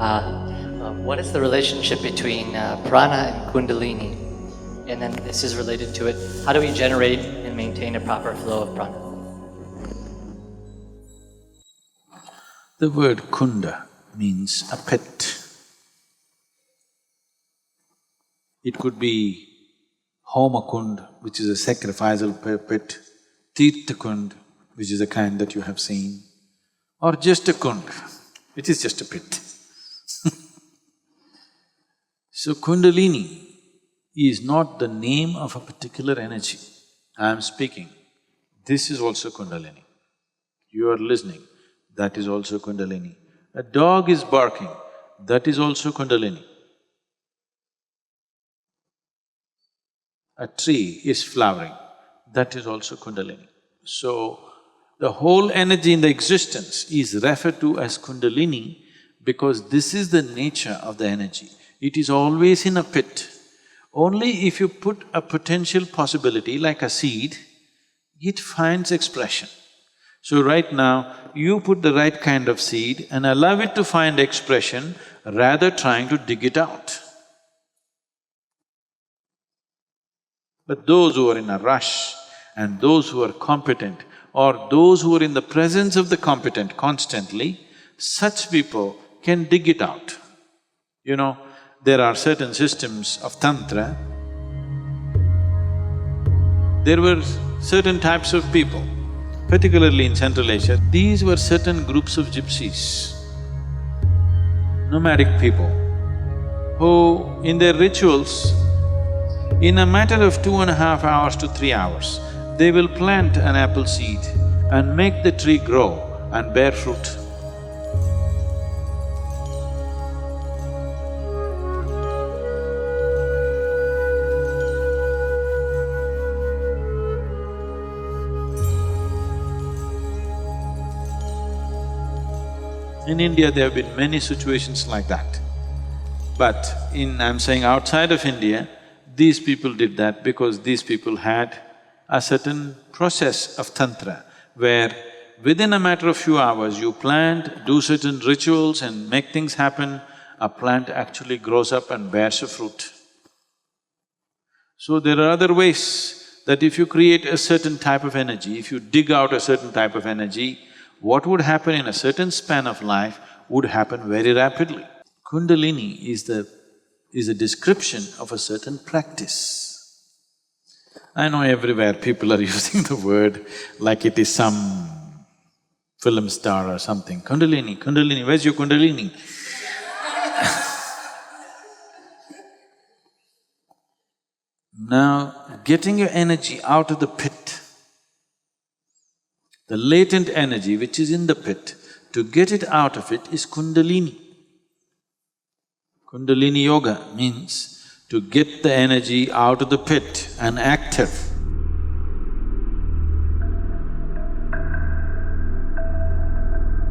What is the relationship between prana and Kundalini? And then this is related to it. How do we generate and maintain a proper flow of prana? The word kunda means a pit. It could be homa kund, which is a sacrificial pit, tirtha kund, which is the kind that you have seen, or just a kund, which is just a pit. So Kundalini is not the name of a particular energy. I am speaking, this is also Kundalini. You are listening, that is also Kundalini. A dog is barking, that is also Kundalini. A tree is flowering, that is also Kundalini. So, the whole energy in the existence is referred to as Kundalini because this is the nature of the energy. It is always in a pit. Only if you put a potential possibility like a seed, it finds expression. So right now, you put the right kind of seed and allow it to find expression rather trying to dig it out. But those who are in a rush and those who are competent or those who are in the presence of the competent constantly, such people can dig it out. You know, there are certain systems of tantra. There were certain types of people, particularly in Central Asia, these were certain groups of gypsies, nomadic people, who in their rituals, in a matter of 2.5 hours to 3 hours, they will plant an apple seed and make the tree grow and bear fruit. In India, there have been many situations like that. But I'm saying outside of India, these people did that because these people had a certain process of tantra where within a matter of few hours you plant, do certain rituals and make things happen, a plant actually grows up and bears a fruit. So there are other ways that if you create a certain type of energy, if you dig out a certain type of energy, what would happen in a certain span of life would happen very rapidly. Kundalini is a description of a certain practice. I know everywhere people are using the word like it is some film star or something. Kundalini, Kundalini, where's your Kundalini? Now, getting your energy out of the pit, the latent energy which is in the pit, to get it out of it is Kundalini. Kundalini yoga means to get the energy out of the pit and active.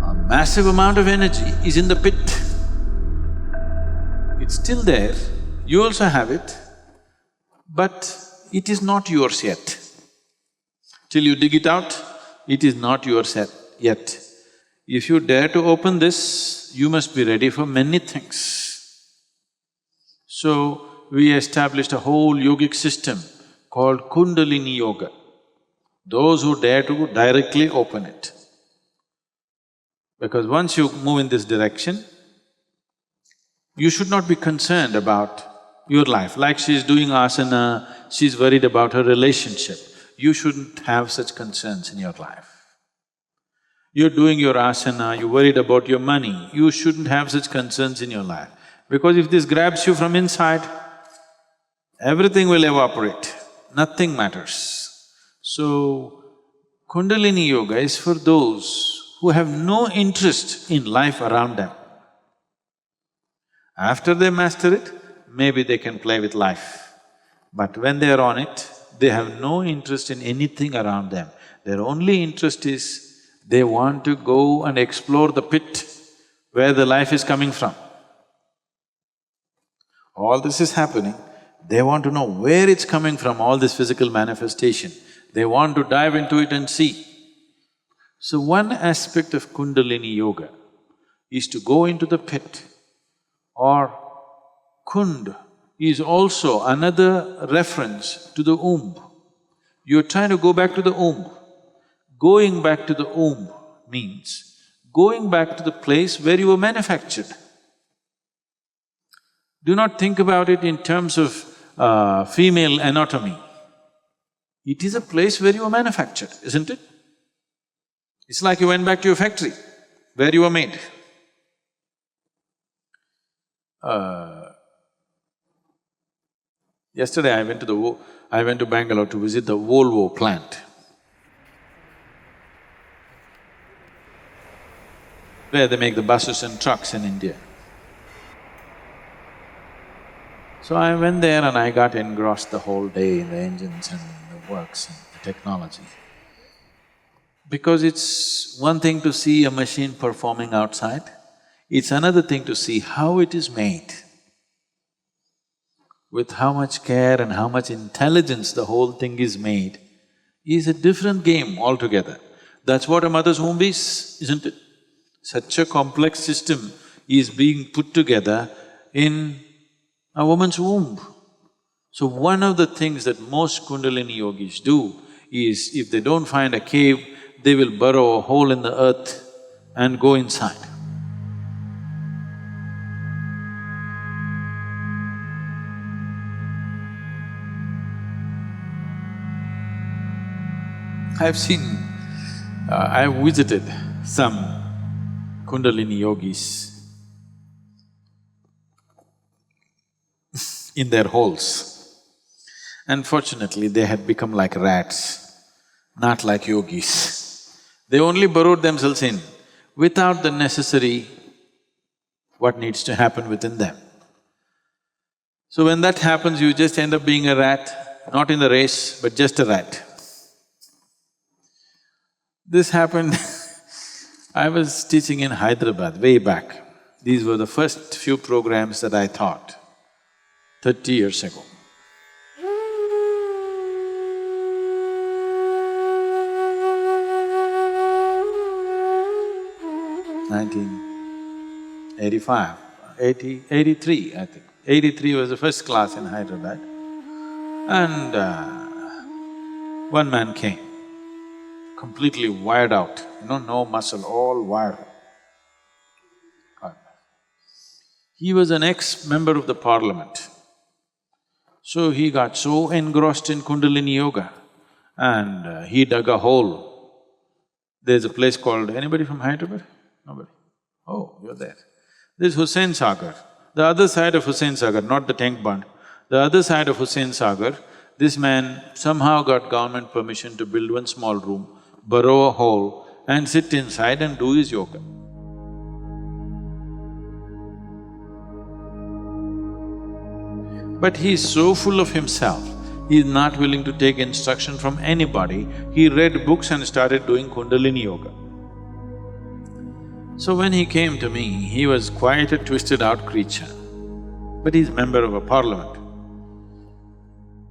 A massive amount of energy is in the pit. It's still there, you also have it, but it is not yours yet. Till you dig it out, it is not yours yet. If you dare to open this, you must be ready for many things. So, we established a whole yogic system called Kundalini Yoga. Those who dare to directly open it. Because once you move in this direction, you should not be concerned about your life. Like she's doing asana, she's worried about her relationship. You shouldn't have such concerns in your life. You're doing your asana, you're worried about your money, you shouldn't have such concerns in your life. Because if this grabs you from inside, everything will evaporate, nothing matters. So, Kundalini Yoga is for those who have no interest in life around them. After they master it, maybe they can play with life. But when they are on it, they have no interest in anything around them. Their only interest is they want to go and explore the pit where the life is coming from. All this is happening, they want to know where it's coming from, all this physical manifestation. They want to dive into it and see. So one aspect of Kundalini Yoga is to go into the pit or Kund is also another reference to the womb. You're trying to go back to the womb. Going back to the womb means going back to the place where you were manufactured. Do not think about it in terms of female anatomy. It is a place where you were manufactured, isn't it? It's like you went back to your factory, where you were made. Yesterday I went to Bangalore to visit the Volvo plant. Where they make the buses and trucks in India. So I went there and I got engrossed the whole day in the engines and the works and the technology. Because it's one thing to see a machine performing outside, it's another thing to see how it is made. With how much care and how much intelligence the whole thing is made, is a different game altogether. That's what a mother's womb is, isn't it? Such a complex system is being put together in a woman's womb. So one of the things that most Kundalini yogis do is, if they don't find a cave, they will burrow a hole in the earth and go inside. I've visited some Kundalini yogis in their holes. Unfortunately, they had become like rats, not like yogis. They only burrowed themselves in without the necessary what needs to happen within them. So when that happens, you just end up being a rat, not in the race, but just a rat. This happened I was teaching in Hyderabad way back. These were the first few programs that I taught 30 years ago. '83, I think. '83 was the first class in Hyderabad. And one man came, completely wired out, no muscle, all wired. He was an ex-member of the parliament. So he got so engrossed in Kundalini yoga and he dug a hole. There's a place called… anybody from Hyderabad? Nobody? Oh, you're there. There's Hussain Sagar. The other side of Hussain Sagar, not the tank bund, the other side of Hussain Sagar, this man somehow got government permission to build one small room, burrow a hole and sit inside and do his yoga. But he is so full of himself, he is not willing to take instruction from anybody. He read books and started doing Kundalini yoga. So when he came to me, he was quite a twisted out creature, but he's a member of a parliament.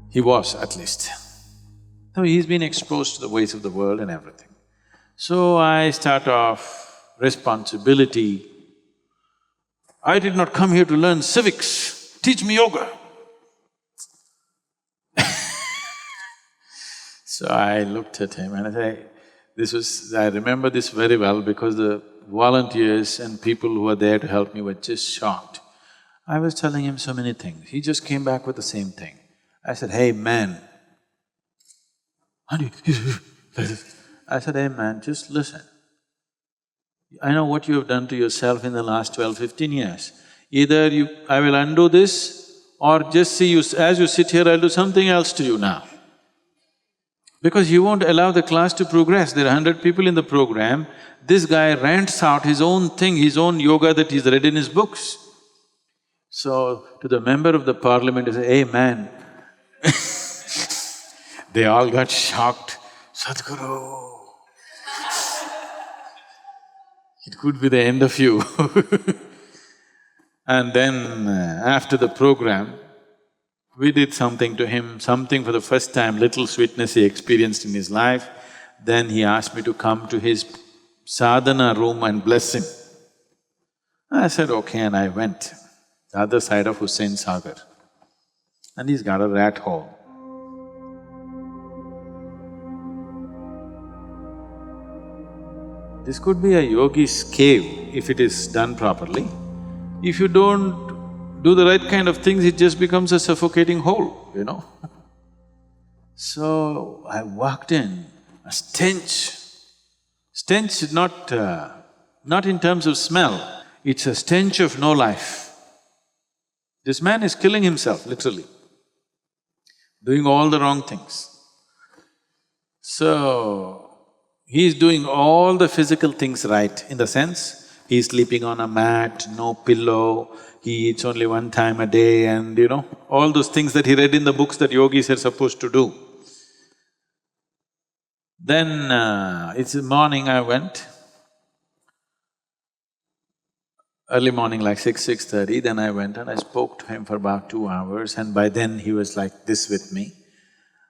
He was, at least. So he's been exposed to the ways of the world and everything. So I start off responsibility. I did not come here to learn civics, teach me yoga. So I looked at him and I said, I remember this very well because the volunteers and people who were there to help me were just shocked. I was telling him so many things, he just came back with the same thing. I said, "Hey man," I said, "Hey man, just listen. I know what you have done to yourself in the last 12-15 years. Either I will undo this or just see you… as you sit here, I'll do something else to you now. Because you won't allow the class to progress. There are 100 people in the program, this guy rants out his own thing, his own yoga that he's read in his books." So to the member of the parliament, he said, "Hey man," they all got shocked, "Sadhguru, it could be the end of you." And then after the program, we did something to him, something for the first time, little sweetness he experienced in his life. Then he asked me to come to his sadhana room and bless him. I said, "Okay," and I went. the other side of Hussain Sagar, and he's got a rat hole. This could be a yogi's cave if it is done properly. If you don't do the right kind of things, it just becomes a suffocating hole, you know. So, I walked in, a stench. Stench is not in terms of smell, it's a stench of no life. This man is killing himself, literally, doing all the wrong things. So, he is doing all the physical things right, in the sense, he is sleeping on a mat, no pillow, he eats only one time a day and you know, all those things that he read in the books that yogis are supposed to do. Then it's morning, I went, early morning like 6:30, then I went and I spoke to him for about 2 hours and by then he was like this with me.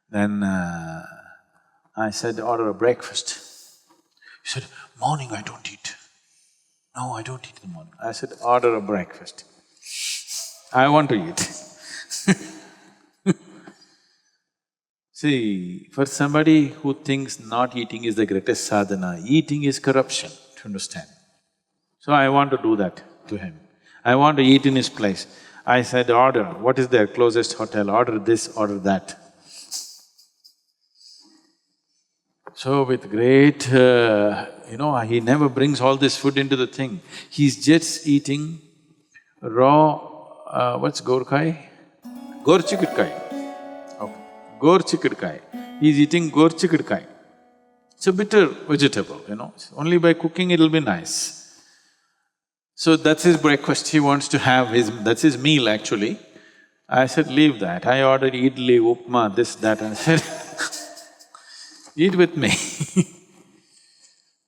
Then I said, order a breakfast. He said, morning I don't eat. No, I don't eat in the morning. I said, order a breakfast. I want to eat. See, for somebody who thinks not eating is the greatest sadhana, eating is corruption, do you understand? So I want to do that to him. I want to eat in his place. I said, order, what is their closest hotel? Order this, order that. So with great… he never brings all this food into the thing. He's just eating raw… what's gorkai? Gorchikirkai. Okay. Gorchikirkai. He's eating gorchikirkai. It's a bitter vegetable, only by cooking it'll be nice. So that's his breakfast, he wants to have that's his meal actually. I said, leave that. I ordered idli, upma, this, that, and I said, eat with me.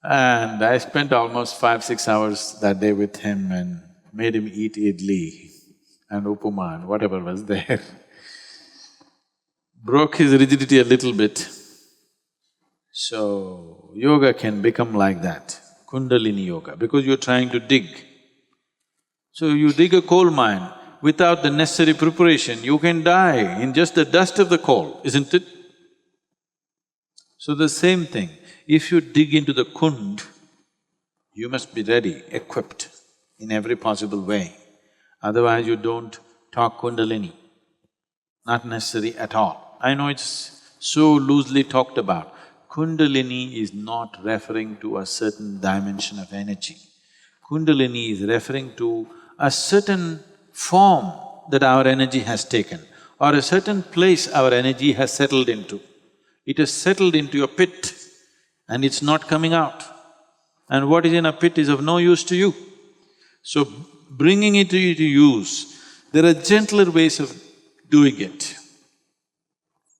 And I spent almost 5–6 hours that day with him and made him eat idli and upama and whatever was there. Broke his rigidity a little bit. So, yoga can become like that, Kundalini yoga, because you're trying to dig. So you dig a coal mine, without the necessary preparation, you can die in just the dust of the coal, isn't it? So the same thing, if you dig into the kund, you must be ready, equipped in every possible way. Otherwise you don't talk Kundalini, not necessary at all. I know it's so loosely talked about. Kundalini is not referring to a certain dimension of energy. Kundalini is referring to a certain form that our energy has taken or a certain place our energy has settled into. It has settled into your pit and it's not coming out. And what is in a pit is of no use to you. So, bringing it to use, there are gentler ways of doing it.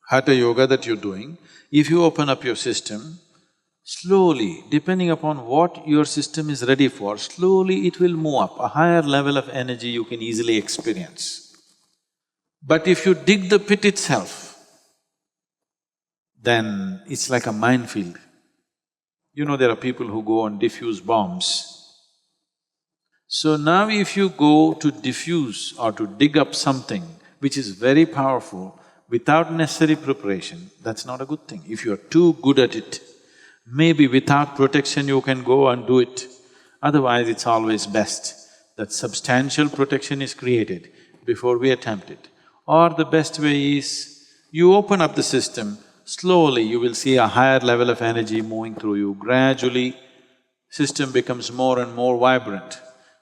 Hatha yoga that you're doing, if you open up your system, slowly, depending upon what your system is ready for, slowly it will move up, a higher level of energy you can easily experience. But if you dig the pit itself, then it's like a minefield. There are people who go and defuse bombs. So now if you go to diffuse or to dig up something which is very powerful without necessary preparation, that's not a good thing. If you're too good at it, maybe without protection you can go and do it. Otherwise, it's always best that substantial protection is created before we attempt it. Or the best way is, you open up the system, slowly you will see a higher level of energy moving through you. Gradually, system becomes more and more vibrant.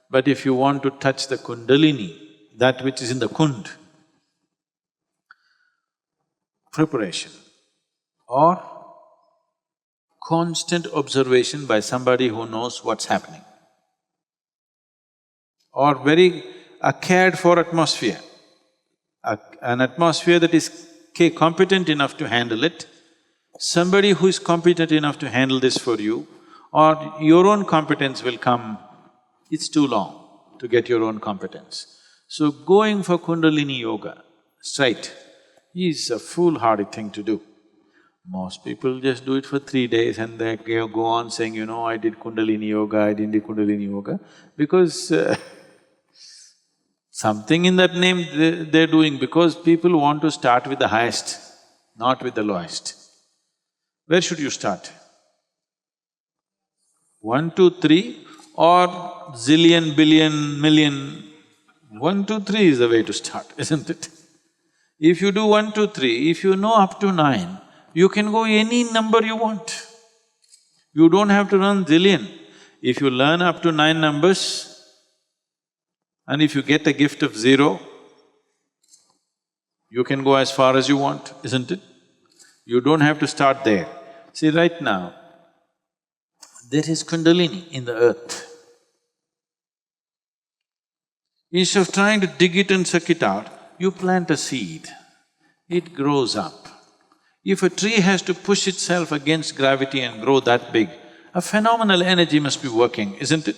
But if you want to touch the Kundalini, that which is in the Kund, preparation or constant observation by somebody who knows what's happening, or a cared-for atmosphere, an atmosphere that is competent enough to handle it, somebody who is competent enough to handle this for you, or your own competence will come, it's too long to get your own competence. So going for Kundalini yoga straight is a foolhardy thing to do. Most people just do it for 3 days and they go on saying, I did Kundalini yoga, I didn't do Kundalini yoga, because Something in that name they're doing because people want to start with the highest, not with the lowest. Where should you start? 1, 2, 3 or zillion, billion, million? 1, 2, 3 is the way to start, isn't it? If you do 1, 2, 3, if you know up to 9, you can go any number you want. You don't have to run zillion. If you learn up to 9 numbers, and if you get a gift of 0, you can go as far as you want, isn't it? You don't have to start there. See, right now, there is Kundalini in the earth. Instead of trying to dig it and suck it out, you plant a seed, it grows up. If a tree has to push itself against gravity and grow that big, a phenomenal energy must be working, isn't it?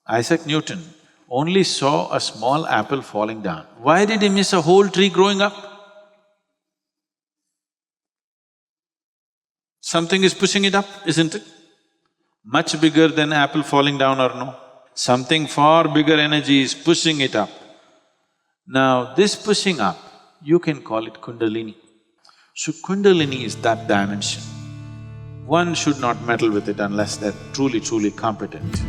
Isaac Newton only saw a small apple falling down. Why did he miss a whole tree growing up? Something is pushing it up, isn't it? Much bigger than apple falling down or no? Something far bigger energy is pushing it up. Now, this pushing up, you can call it Kundalini. So Kundalini is that dimension. One should not meddle with it unless they're truly competent.